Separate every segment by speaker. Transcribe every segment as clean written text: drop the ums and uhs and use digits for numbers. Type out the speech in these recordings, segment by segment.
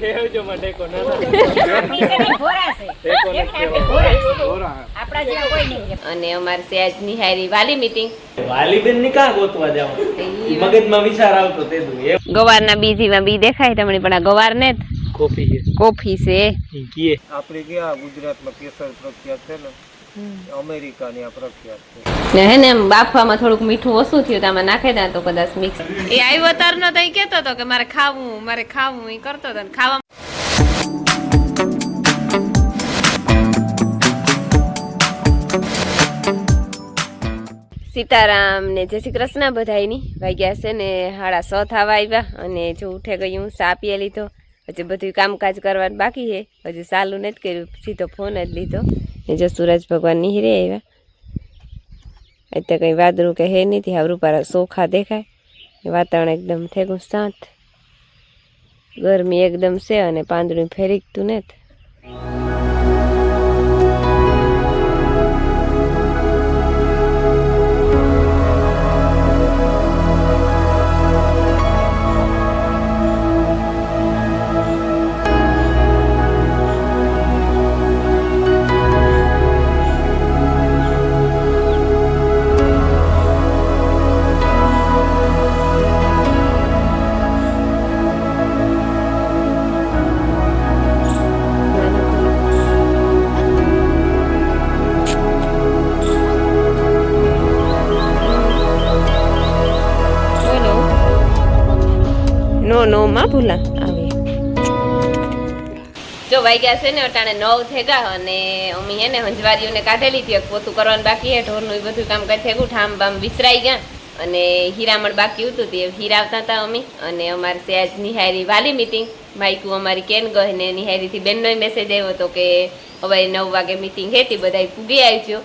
Speaker 1: કેવજો માટે કો ના
Speaker 2: આપડા જેવા કોઈ નહીં. અને અમારી સેજ નિહારી વાલી મીટિંગ
Speaker 1: વાલીબેન ની કા ગોતવા જાવ મગજમાં વિચાર આવતો તે દુ
Speaker 2: ગવારના બીજીમાં બી દેખાય તમને પણ આ ગવાર ને
Speaker 1: કોફી છે
Speaker 2: કોફી છે
Speaker 1: કીએ
Speaker 3: આપણે ક્યાં ગુજરાતમાં કેસર પ્રખ્યાત છે ને અમેરિકાની આ પ્રખ્યાત છે
Speaker 2: ને હે ને એમ બાફવામાં થોડુંક મીઠું ઓછું થયું તો આમાં નાખે દા તો કદાચ મિક્સ એ આવ્યો તારનો તો કેતો હતો કે મારે ખાવું એ કરતો હતો ને ખાવા સીતારામ ને જય શ્રી કૃષ્ણ બધાયની વાગ્યા છે ને 6:30 થવા આવ્યા અને જો ઉઠે ગયું ચા પીએ લીધો હજી બધું કામકાજ કરવાનું બાકી છે હજી ચાલુ નથી કર્યું સીધો ફોન જ લીધો ને જો સૂરજ ભગવાન નીહરે આવ્યા અત્યારે કંઈ વાદળું કે હે નથી હાવરું પારા સોખા દેખાય વાતાવરણ એકદમ થેગું શાંત ગરમી એકદમ છે અને પાંદડું ફેરીકતું નથી નો માં ભૂલા આવે જો વાગ્યા છે ને અટાણે 9 થઈ ગયા અને અમે હે ને હંજવારીઓને કાઢેલી હતી પોતું કરવાનું બાકી હે ઢોરનું એ બધું કામ કરી થેગું ઠામ બામ વિસરાઈ ગયા અને હીરામણ બાકી હતું તે હીરાવતા હતા અમે અને અમારી સેજ નિહારી વાલી મીટિંગ માઈકુ અમારી કેન ગઈ ને નિહારીથી બેનનો મેસેજ આવ્યો હતો કે હવે 9 વાગે મીટિંગ હતી બધાય પૂગી આવજો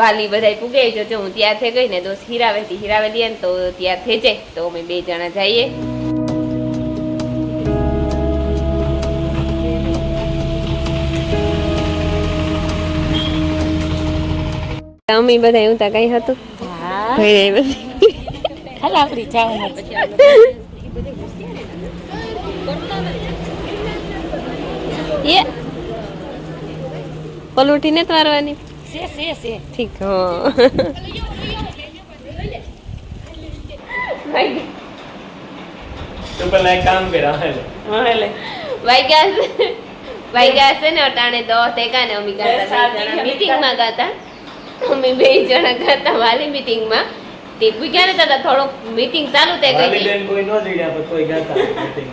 Speaker 2: વાલી બધાય પૂગી આવજો જો હું તૈયાર થઈ ગઈ ને દોસ્ત હીરાવેલી ને તો તૈયાર થઈ જાય તો અમે 2 જણા જઈએ મમ્મી બધા એવું તા કઈ હતું પલોટી ને વારવાની ઠીક
Speaker 1: તો પેલા એક કામ કરા
Speaker 2: વાગ્યા છે ને અટાણે 10 થયા ને અમે ગાતા મીટિંગમાં ગાતા અમે 2 જણા ગાતા વાલી મીટિંગમાં તે પૂગ્યા ને હતા થોડોક મીટિંગ ચાલુ થઈ ગઈ
Speaker 1: વાલીબેન કોઈ નો દીડ્યા પર કોઈ ગાતા મીટિંગ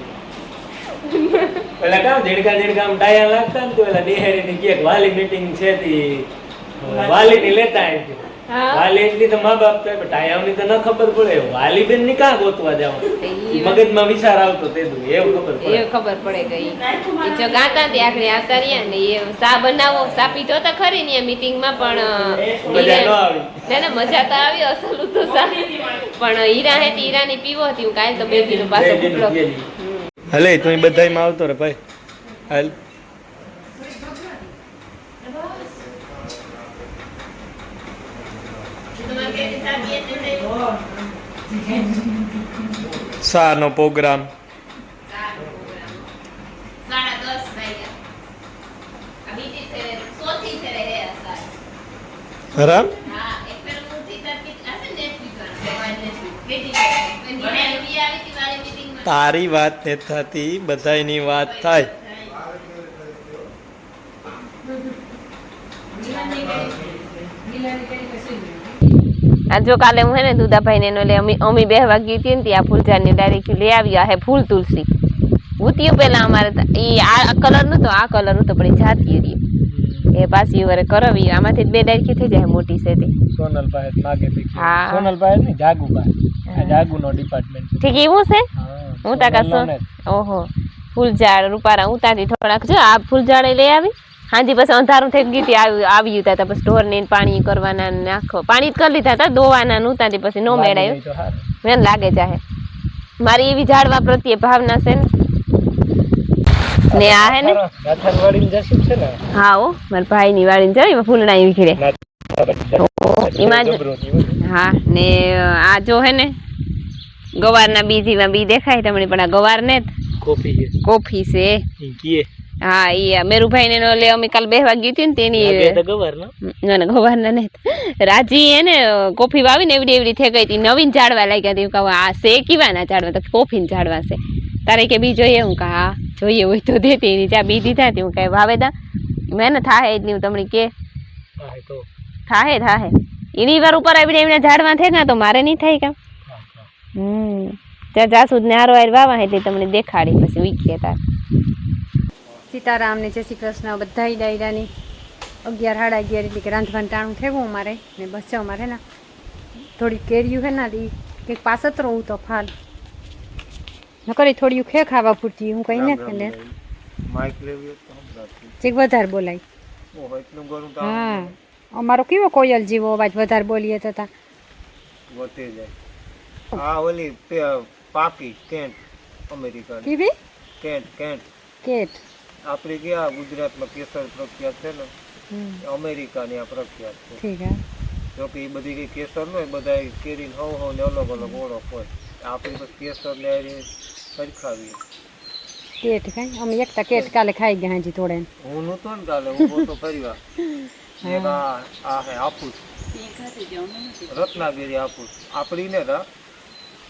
Speaker 1: પેલા કામ દેડકા ડાયા લાગતા ને તો પેલા નિહારી ની કે વાલી મીટિંગ છે તી વાલી ની લેતા આવી વાલી એટલી તો મા બાપ તો ડાયાની તો ન ખબર પડે વાલીબેન ની કા ગોતવા જાવ મગજમાં વિચાર આવતો તે દુ એવું
Speaker 2: ખબર પડે ગઈ એ જો ગાતા તે આખરે આવતા રહ્યા ને એ ચા બનાવો ચા પીતો તો ખરી ને મીટિંગમાં પણ
Speaker 1: મજા ન આવી
Speaker 2: ના મજા તો આવી અસલ તો ચા પણ હીરા હે હીરાની પીવો હતી હું કાલ તો 2 કિલો પાછો ફૂટલો
Speaker 1: હલે તું બધાયમાં આવતો રે ભાઈ હાલ સાનો પ્રોગ્રામ 10:30 હરામ તારી વાત ને થતી બધાયની વાત થાય
Speaker 2: આ જો કાલે હું હે ને દુદાભાઈ ને એટલે અમી 2 વાગી હતી ને ત્યાં ફૂલઝાડની ડાયરેક્ટ લઈ આવી આ હે ફૂલ તુલસી ઉત્યું પેલા અમારે ઈ આ કલર નું તો આ કલર નું તો પડી જાતી હતી એ પાછી વરે કરવી આમાંથી 2 ડાયરેક્ટ થઈ જાય મોટી છે તે
Speaker 1: સોનલ પાસે માગે પી
Speaker 2: હા
Speaker 1: સોનલ પાસે ને જાગુ પાસે આ જાગુ નો ડિપાર્ટમેન્ટ
Speaker 2: ઠીક એવું છે હું તા કસો ઓહો ફૂલઝાડ રૂપારા ઉતારી થોડાક જો આ ફૂલઝાડ લઈ આવી હાજી બસ અંધારું થઈ ગયું આવી હતા પછી ઢોર ને પાણી કરવાના નાખો પાણી જ કરી લીધા હતા દોવાના નહોતા પછી નો મેળાયું મને લાગે ચાહે મારી એવી ઝાડવા પ્રત્યે ભાવના છે ને આ હે ને
Speaker 1: ગાથાન વાડીને જશું છે ને
Speaker 2: હા ઓ મારા ભાઈ ની વાડીને જઈ ફૂલડા વિખરે હા ને આ જો હે ને ગવારના બીજીમાં બી દેખાય તમને પણ આ ગવાર ને
Speaker 1: કોફી છે
Speaker 2: કોફી છે
Speaker 1: ઈ કીએ
Speaker 2: હા ઈ મેરુભાઈ ને લે અમે કાલ બેહવા ગઈ હતી ને તેની
Speaker 1: લાગે તો ગવાર નો
Speaker 2: ના ગવાર ને રાજી હે ને કોફી વાવી ને એવડી થઈ ગઈ હતી નવીન ઝાડવા લાગ્યા હતી કહું આ છે કીવાના ઝાડવા તો કોફી ના ઝાડવા છે તારે કે બી જોઈએ હું કે હા જોઈએ હોય તો દેતી એની ચા બી દીધા હતી હું કઈ વાવેદા મેં ને થાહે એટલી હું તમને કે
Speaker 1: હા તો
Speaker 2: થાહે એની વાર ઉપર આવીને એમના ઝાડવા થાય ને તો મારે નહીં થાય કામ ત્યાં જાસુદ ને હારો હાર વાવા એટલે તમને દેખાડી પછી વીખીએ તાર સીતારામ ને જય શ્રી કૃષ્ણ બધા ડાયરાની 11 સાડા 11 એટલે કે રાંધવાનું ટાણું થયું અમારે ને બસ છે અમારે ને થોડી કેરીયું હે ને ઈ કંઈક પાસતરો હું તો ફાલ નકરી થોડી ખે ખાવા પૂરતી હું કઈ ને એટલે
Speaker 3: માઇક લેવી તો સમજાતી
Speaker 2: ચીક વધારે બોલાય
Speaker 3: ઓ એટલું ગરું તો
Speaker 2: હા અમારો કેવો કોયલ જેવો અવાજ વધારે બોલીએ તો તા
Speaker 3: વધે જાય આ ઓલી પાકી કેન્ટ અમેરિકા
Speaker 2: કેવી
Speaker 3: કેન્ટ
Speaker 2: કેટ
Speaker 3: આપણી ગયા ગુજરાતમાં કેસર પ્રખ્યાત છે ને અમેરિકાની આ પ્રખ્યાત છે
Speaker 2: ઠીક હે
Speaker 3: જો કે એ બધી કઈ કેસર નો બધા કેરી હવ ને અલગ અલગ ઓળખ હોય આપણી બસ કેસર ને સરખાવી
Speaker 2: કેટ ખાઈ અમે એકતા કેટ કાલે ખાઈ ગયા હાજી થોડે
Speaker 3: હું નહોતો ને કાલે હું તો ફરીવાર એક આ હે હાપુસ રત્નાગીરી હાપુસ આપણી ને રા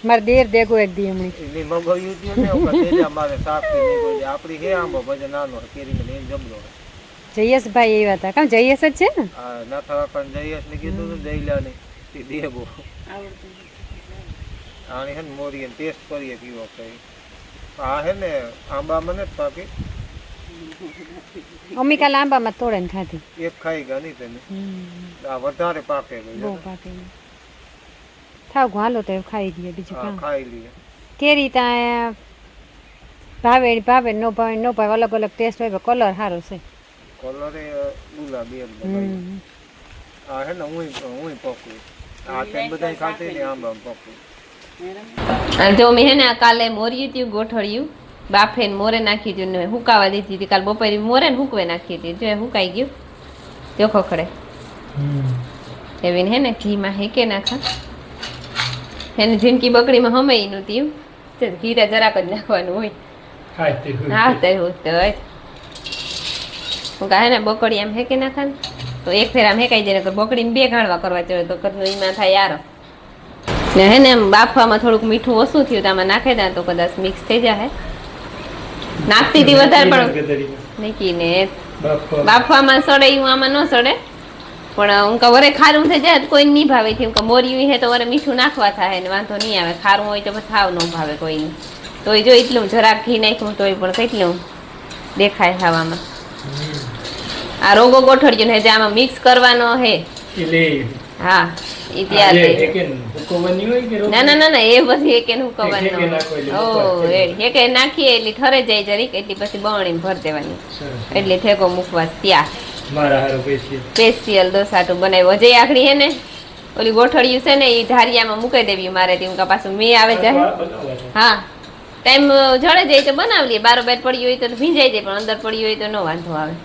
Speaker 2: મારે દેર દેગો એક દી હમણી
Speaker 3: એની મગવ્યું છે ને ઓકા તેજા મારે સાફ કરી કોઈ આપણી હે આંબો ભજન નાનો કેરીને લઈને જમલો
Speaker 2: જયેશભાઈ એવા હતા કામ જયેશ જ છે ને
Speaker 3: આ નાથા પણ જયેશ ને કીધું તો જઈલાને તે દેગો આની હે ને મોરી ટેસ્ટ કરીએ કેવો કઈ આ હે ને આંબા મને પાકી
Speaker 2: અમી કાલે આંબામાં તોડે ને ખાધી
Speaker 3: એક ખાઈ ગયા નહીં તેને આ વધારે પાકે
Speaker 2: બહુ પાકે થાવ હાલો તો ખાઈ દઈએ બીજું કામ
Speaker 3: ખાઈ લઈએ
Speaker 2: કેરી ત્યાં ભાવે નો ભાવે અલગ અલગ ટેસ્ટ હોય કલર સારો છે
Speaker 3: કલર એ ગુલાબી એમ આ હે ને હું પકું આ તે બધા ખાતે ને આંબા પકું
Speaker 2: અને જો મેં હે ને કાલે મોર્યું હતું ગોઠળ્યું બાફે ને મોરે નાખી દીધું ને હુકાવા દીધી હતી કાલ બપોરે મોરે ને હુકવે નાખી હતી જો હુકાઈ ગયું જો ખખડે એવી હે ને ઘીમાં હેકે નાખા એને જિંદગી બકડીમાં હમે નહોતી ઘીરા જરાક જ નાખવાનું હોય હા તો એવું તો હું કહે ને બકડી આમ હેકે નાખા તો એક ફેર આમ હેકાઈ જાય બકડીને બે ઘાણવા કરવા જોઈએ તો કદનું એમાં થાય યાર ને હે ને એમ બાફવામાં થોડુંક મીઠું ઓછું થયું તો આમાં નાખે દા તો કદાચ મિક્સ થઈ જાય નાખતી હતી વધારે પણ નીકીને બાફવામાં સડે એવું આમાં ન સડે પણ હું કે વરે ખારું થઈ જાય કોઈ નહીં ભાવે છે મોર્યું હે તો વરે મીઠું નાખવા થાય ને વાંધો નહીં આવે ખારું હોય તો થાવ ન ભાવે કોઈને તોય જો એટલું જરાક ઘી નાખ્યું તોય પણ કેટલું દેખાય ખાવામાં આ રોગો ગોઠડ્યો ને આમાં મિક્સ કરવાનો હે હા એ ના ના ના ના એ પછી એક એનું કવાનું એક નાખીએ એટલે ઠરે જાય જરીક એટલી પછી બવણી ભર દેવાની એટલે થેકો મૂકવા ત્યાં સ્પેશિયલ દોસાટું બનાવ્યું હજે આખડી હે ને ઓલી ગોઠળિયું છે ને એ ધારિયામાં મૂકી દેવી મારે હું પાછું મેં આવે જાય હા ટાઈમ જડે જાય તો બનાવી લઈએ બારોબાર પડ્યું હોય તો ભીંજાઈ જાય પણ અંદર પડ્યું હોય તો ન વાંધો આવે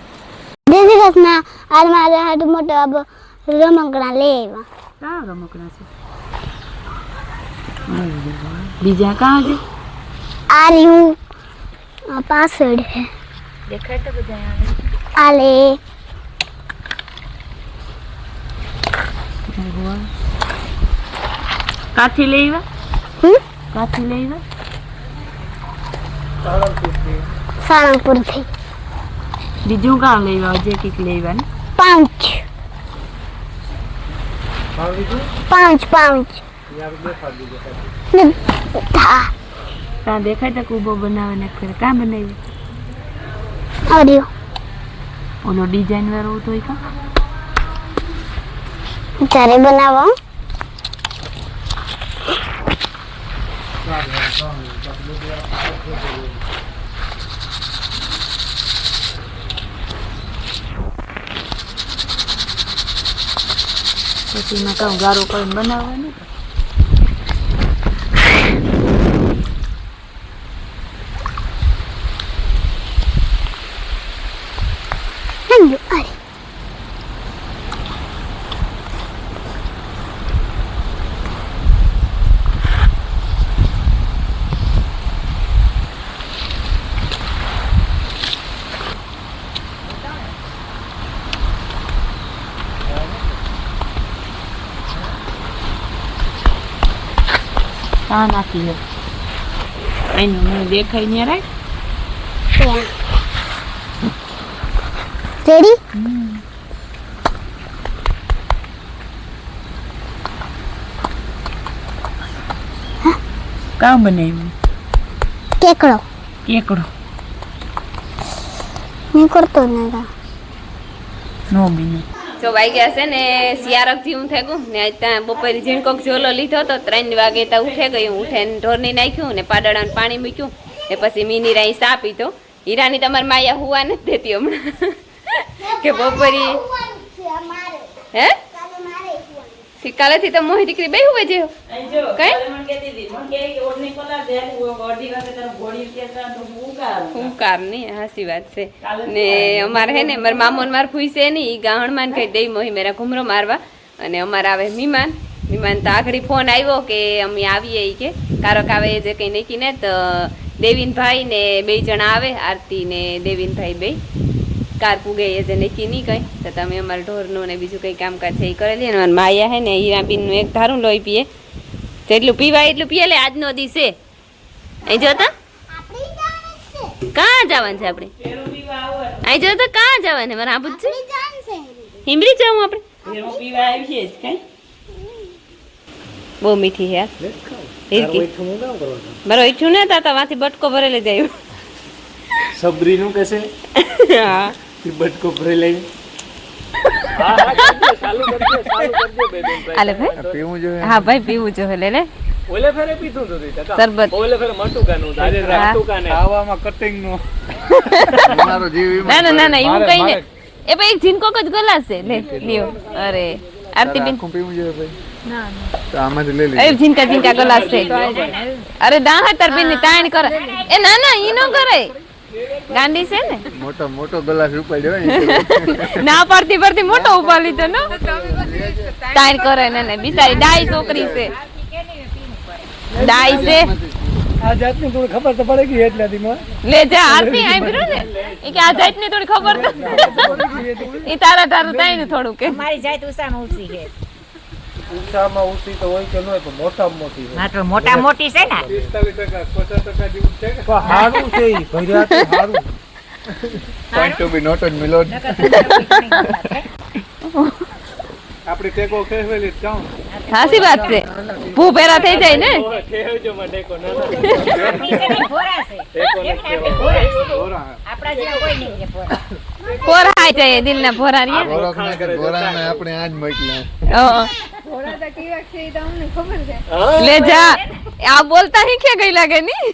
Speaker 4: રમકડા લેવા
Speaker 2: કા રમકડા છે બીજા કાં છે
Speaker 4: આ રહ્યું આ પાછળ હે
Speaker 2: દેખાય તો બધા
Speaker 4: આલે
Speaker 2: કાથી લેવા કાથી લેવા
Speaker 4: સાળંગપુર થી
Speaker 2: બીજું કાં લેવા જે કીક લેવા ને
Speaker 4: પાંચ
Speaker 2: કાં દેખાય તો કુબો બનાવે ને ફેર કાં બનાવી
Speaker 4: અરે
Speaker 2: ઓલો ડિઝાઇન વાળો તો કા
Speaker 4: તારે બનાવો
Speaker 2: પછી માં કાં ગારો કરીને બનાવવાનું
Speaker 5: તા નાખી હે આઈનું મને દેખાય ને રાખ
Speaker 4: રેડી
Speaker 5: કામ બનાવ્યું
Speaker 4: કેકડો
Speaker 5: કેકડો
Speaker 4: નહીં કરતો નતા
Speaker 5: નો બીનું
Speaker 2: જો વાગ્યા છે ને શિયારક જેવું થઈ ગયું ને ત્યાં બપોરે ઝીણકોક ઝોલો લીધો તો 3 વાગે તો ઉઠે ગયું ઉઠે ને ઢોરની નાખ્યું ને પાડાડાનું પાણી મૂક્યું ને પછી મીની રાઈ સા પીધો હીરાની તમારી માયા હુવા નથી દેતી હમણાં કે બપોરે હે કાલેથી તો મોહી દીકરી બે હુવે છે કઈ હુંકાર નહીં હાસી વાત છે ને અમારે હે ને મારા મામો ને મારા ફૂઈ છે નહીં ઈ ગાહણમાં કઈ દઈ મોહી મેરા ઘુમરો મારવા અને અમારે આવે મહેમાન તો આખડી ફોન આવ્યો કે અમે આવીએ ઈ કે કારક આવે જે કઈ નક્કી ને તો દેવીનભાઈ ને 2 જણા આવે આરતી ને દેવીનભાઈ બે કાર પૂગે એ જે નક્કી નહીં કઈ તો તમે અમારા ઢોરનું ને બીજું કંઈ કામકાજ છે એ કરી લે ને માયા હે ને હીરાબીનનું એક ધારું લોહી પીએ જેટલું પીવાય એટલું પીએ લે આજનો દિવસે અહીં જોતા કાં જવાનું છે આપણે અહીં જોતા કાં જવાનું મારે આબુ છે હિમરી જાઉં આપણે બહુ મીઠી હે બરો ઈઠું ને તાતા વાથી બટકો ભરેલે જાય
Speaker 1: સબરી નું કહેશે
Speaker 2: હા
Speaker 1: બટકો ભરી લઈ
Speaker 2: આલે ભાઈ
Speaker 3: પીવું જોઈએ
Speaker 2: હા ભાઈ પીવું જોઈએ લે લે
Speaker 1: ઓલે ફેરે પીધું તો
Speaker 2: શરબત
Speaker 1: ઓલે ફેરે મટુકાનું આજે રાતુકાને
Speaker 3: ખાવામાં કટિંગ નો મારો જીવ
Speaker 2: ના ના ના ના એવું કઈ ને એ ભાઈ એક ઝીણકોક જ ગલાસ છે લે લ્યો અરે આરતી બેન
Speaker 3: પીવું જોઈએ ભાઈ ના તો આમાંથી લઈ લે
Speaker 2: એ ઝીણકા ઝીણકા ગલાસ છે અરે દાહતર બેન ની તાણ કરે એ ના ના ઈ નો કરે ગાંડી છે ને
Speaker 3: મોટો મોટો ગ્લાસ ઉપાડ્યો
Speaker 2: ના પડતી પડતી મોટો ઉપાડ લીધો ને તાણ કરે ને ને બિચારી ડાઈ છોકરી છે ડાઈ છે
Speaker 1: આ જાતની થોડી ખબર તો પડે કે એટલા દીમાં
Speaker 2: લે જા આરતી આઈ બરો ને એ કે આ જાતની થોડી ખબર તો એ તારા તાઈ ને થોડું કે
Speaker 5: મારી જાત ઉસામાં ઉસી છે
Speaker 3: ઉષામાં ઉસી તો હોય કે ન હોય પણ મોટામાં મોટી હોય
Speaker 5: માત્ર મોટા મોટી છે ને
Speaker 3: 45% 50% જેવું છે કે હારું છે ઈ ભર્યા તો હારું point to be note on મિલોડ આપણે ટેકો ખેવેલી જાઉં
Speaker 2: હાસી વાત છે ભૂ ભેરા થઈ જાય ને
Speaker 1: ખેવજો મને કો ના
Speaker 5: ભોરા છે
Speaker 1: ટેકો ને
Speaker 3: બોરા
Speaker 5: આપડા જેવા કોઈ નહીં છે ભોરા
Speaker 2: પોરાઈ જાય દિલ ના ભોરા રે
Speaker 3: બોરાને આપણે આજ મોકલ્યા
Speaker 2: લે જા આ બોલતા હી કે ગઈ લાગે ની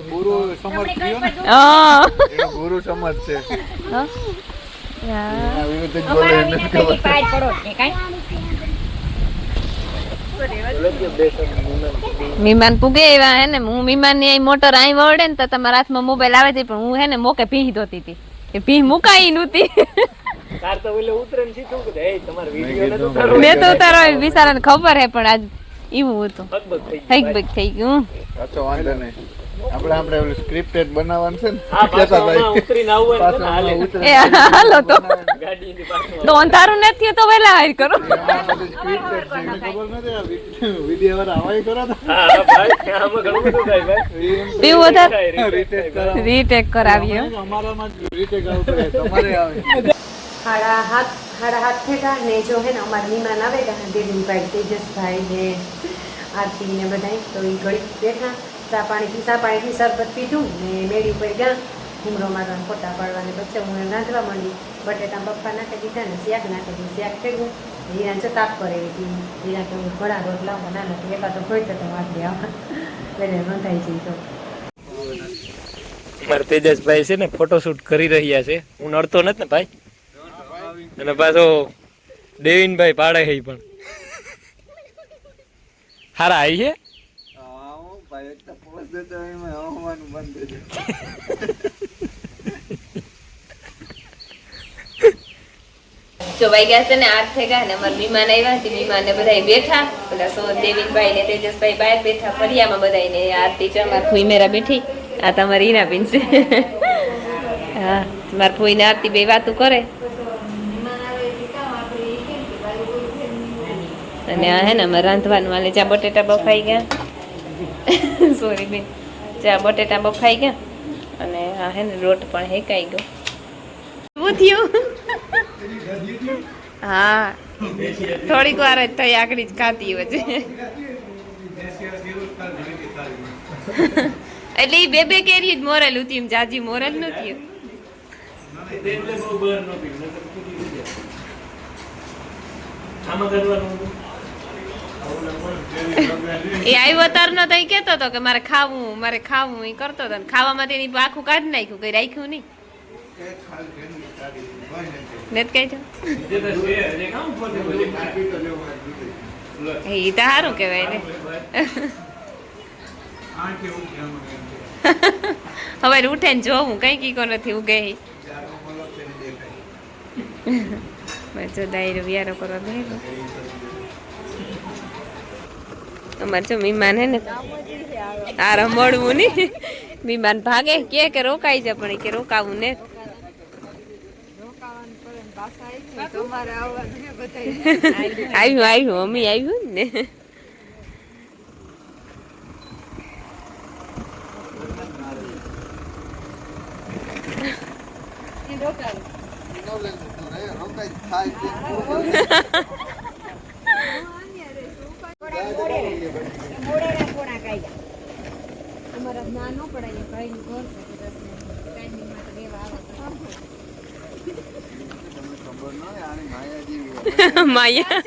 Speaker 3: ગુરુ સમજ થયો ને
Speaker 2: હા
Speaker 3: એ ગુરુ સમજ છે
Speaker 2: યા
Speaker 3: આ વિરુદ્ધ જ બોલે એને ખબર
Speaker 5: પાડ પડો કે કાઈ
Speaker 2: મહેમાન પૂગે એવા હે ને હું મહેમાન ની મોટર આઈ વળે ને તો તમારા હાથમાં મોબાઈલ આવે છે પણ હું હે ને મોકે ભીહ દોતી હતી કે ભીહ મુકાઈ નહોતી
Speaker 1: તાર તો ઓલે ઉતરણ સીધું કે એ તમારો વિડિયો ન ઉતારો
Speaker 2: મેં તો તારો વિચારાને ખબર હે પણ આજ એવું હતું
Speaker 1: બગ થઈ
Speaker 2: થઈ થઈ ગયું
Speaker 3: અચ્છા વાંધો નહીં આપણે ઓલું સ્ક્રિપ્ટેડ બનાવવાનું છે ને
Speaker 1: આ પાછા ઉતરીને આવવાનું છે ને હાલે
Speaker 2: એ હાલો તો
Speaker 1: ગાડીની પાછળ
Speaker 2: તો અંધારું નથી તો વેલા હાર કરો
Speaker 3: સ્ક્રિપ્ટેડ છે એને ખબર નથી આ વિડિયો વાળા આવાય કરો તો
Speaker 1: હા ભાઈ આમાં ઘણું બધું થાય ભાઈ
Speaker 2: પીવું વધારે
Speaker 3: રીટેક કરાવો
Speaker 2: રીટેક કરાવીએ
Speaker 3: અમારામાં રીટેક આવતો રહે તમારે આવે
Speaker 2: હાડા હાથ થેગા ને જો હે ને અમારા મહેમાન આવે કે દેવીનભાઈ તેજસભાઈ ને આરતી ને બધા તો એ ઘડી બેઠા ચા પાણીથી શરબત પીધું ને મેળી ઉપર ગયા ઘૂમરો મારવાના ફોટા પાડવાને પછી હું રાંધવા માંડી બટેટા બફા નાખી દીધા ને શાક નાખી દીધું શાક થઈ ગયું હીરા ચતાપ કરે હતી હીરા કે હું ઘણા રોટલા બનાવે તો એકા તો હોય તો વાંચી આવા એટલે નોંધાઈ જઈ તો
Speaker 1: મારા તેજસભાઈ છે ને ફોટોશૂટ કરી રહ્યા છે હું નડતો નથી ને ભાઈ અને પાછો દેવીનભાઈ પાડે છે પણ હારા આવી છે
Speaker 2: જો વાગ્યા છે ને 8 થઈ ગયા ને અમારા મહેમાન આવ્યા હતી મહેમાન ને બધા બેઠા પેલા સો દેવીનભાઈ ને તેજસભાઈ બહાર બેઠા ફરિયામાં બધા ને આરતી છે અમારી ફૂઈ મેરા બેઠી આ તમારી હીરાબેન છે હા મારી ફૂઈ ને આરતી બે વાતું કરે અને આ હે ને અમે રાંધવાનું વાલે ચા બટેટા બફાઈ ગયા સોરી બેન ચા બટેટા બફાઈ ગયા અને આ હે ને રોટ પણ હેકાઈ ગયો શું થયું હા થોડીક વાર જ થઈ આકડી જ ખાતી વચ્ચે એટલે ઈ બે કેરી જ મોરેલ હતી એમ જાજી મોરેલ નથી એ આવ્યો તારનો તો કેતો હતો કે મારે ખાવું એ કરતો હતો ખાવામાં તેની આખું કાઢી નાખ્યું કઈ રાખ્યું નહીં ને કઈ એ તો સારું કેવાય ને હવે ઉઠે ને જોવું કઈ કીકો નથી ઉગે જો દાયરો વ્યારો કરવા બેઠો અમારે જો મહેમાન હે ને આ રમડવું નહીં મહેમાન ભાગે કે રોકાઈ જાય પણ કે રોકાવું ને આવ્યું મમ્મી આવ્યું ને માયા